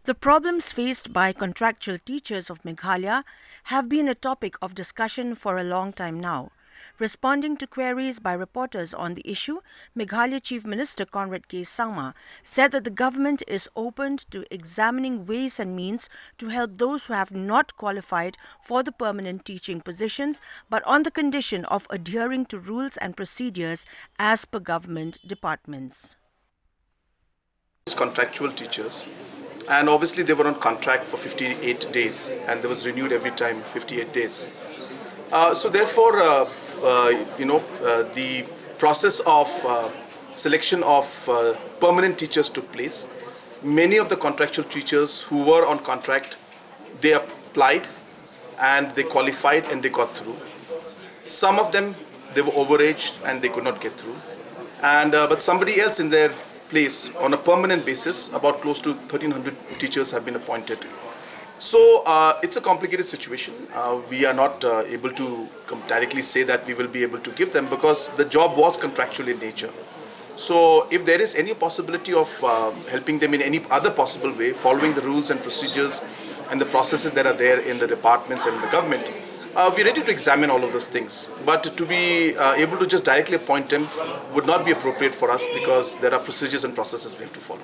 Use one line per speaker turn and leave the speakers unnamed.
The problems faced by contractual teachers of Meghalaya have been a topic of discussion for a long time now. Responding to queries by reporters on the issue, Meghalaya Chief Minister Conrad K Sangma said that the government is open to examining ways and means to help those who have not qualified for the permanent teaching positions, but on the condition of adhering to rules and procedures as per government departments.
Contractual teachers, and obviously they were on contract for 58 days and they was renewed every time 58 days. So therefore, the process of selection of permanent teachers took place. Many of the contractual teachers who were on contract, they applied and they qualified and they got through. Some of them, they were overaged and they could not get through. And but somebody else in their place on a permanent basis, about close to 1,300 teachers have been appointed. So it's a complicated situation. We are not able to directly say that we will be able to give them because the job was contractual in nature. So if there is any possibility of helping them in any other possible way, following the rules and procedures and the processes that are there in the departments and the government, we're ready to examine all of those things. But to be able to just directly appoint them would not be appropriate for us because there are procedures and processes we have to follow.